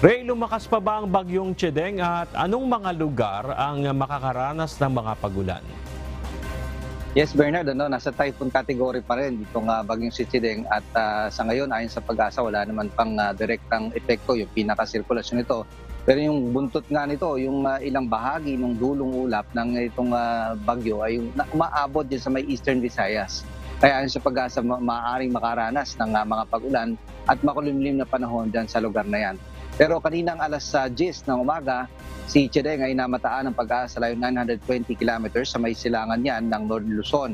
Ray, lumakas pa ba ang bagyong Chideng at anong mga lugar ang makakaranas ng mga pagulan? Yes, Bernard, nasa typhoon category pa rin itong bagyong si Chideng at sa ngayon ayon sa pag-asa wala naman pang direktang epekto yung pinaka-sirkulasyon nito. Pero yung buntot nga nito, yung ilang bahagi ng dulong ulap ng itong bagyo ay yung umaabot din sa may Eastern Visayas. Kaya ayon sa pag-asa maaaring makaranas ng mga pag-ulan at makulimlim na panahon dyan sa lugar na yan. Pero kaninang alas 10 ng umaga, si Chideng ay namataan ng pag-asa layo 920 kilometers sa may silangan niyan ng Northern Luzon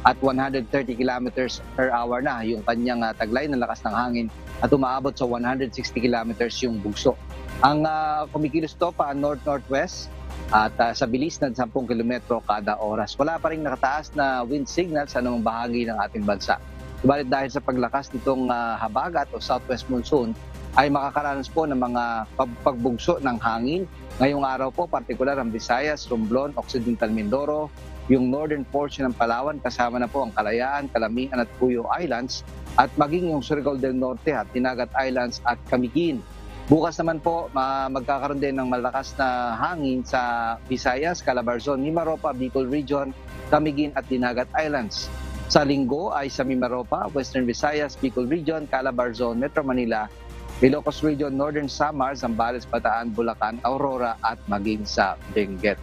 at 130 kilometers per hour na yung kanyang taglay ng lakas ng hangin at umaabot sa 160 kilometers yung bugso. Ang kumikilos to pa north-northwest at sa bilis ng 10 kilometro kada oras. Wala pa rin nakataas na wind signal sa anumang bahagi ng ating bansa. Subalit dahil sa paglakas nitong habagat o southwest monsoon, ay makakaranas po ng mga pagbugso ng hangin. Ngayong araw po, partikular ang Visayas, Romblon, Occidental Mindoro, yung northern portion ng Palawan, kasama na po ang Kalayaan, Calamian at Puyo Islands, at maging yung Surigao del Norte at Dinagat Islands at Camiguin. Bukas naman po, magkakaroon din ng malakas na hangin sa Visayas, Calabarzon, Mimaropa, Bicol Region, Camiguin at Dinagat Islands. Sa linggo ay sa Mimaropa, Western Visayas, Bicol Region, Calabarzon, Metro Manila, Ilocos Region, Northern Samar, Zambales, Bataan, Bulacan, Aurora at maging sa Benguet.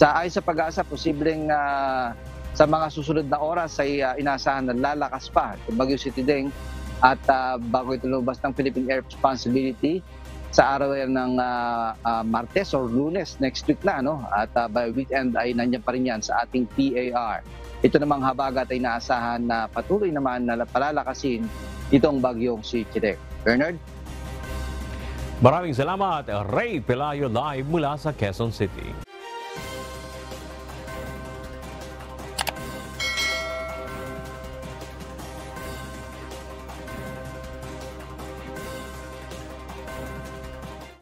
Ayon sa pag-asa, posibleng sa mga susunod na oras ay inasahan na lalakas pa itong bagyo si Chideng at bago ito lumabas ng Philippine Air Responsibility sa araw ng Martes or Lunes next week na, at by weekend ay nandiyan pa rin yan sa ating PAR. Ito namang habagat ay naasahan na patuloy naman na palalakasin itong bagyong si Chideng. Bernard? Maraming salamat, Ray Pelayo live mula sa Quezon City.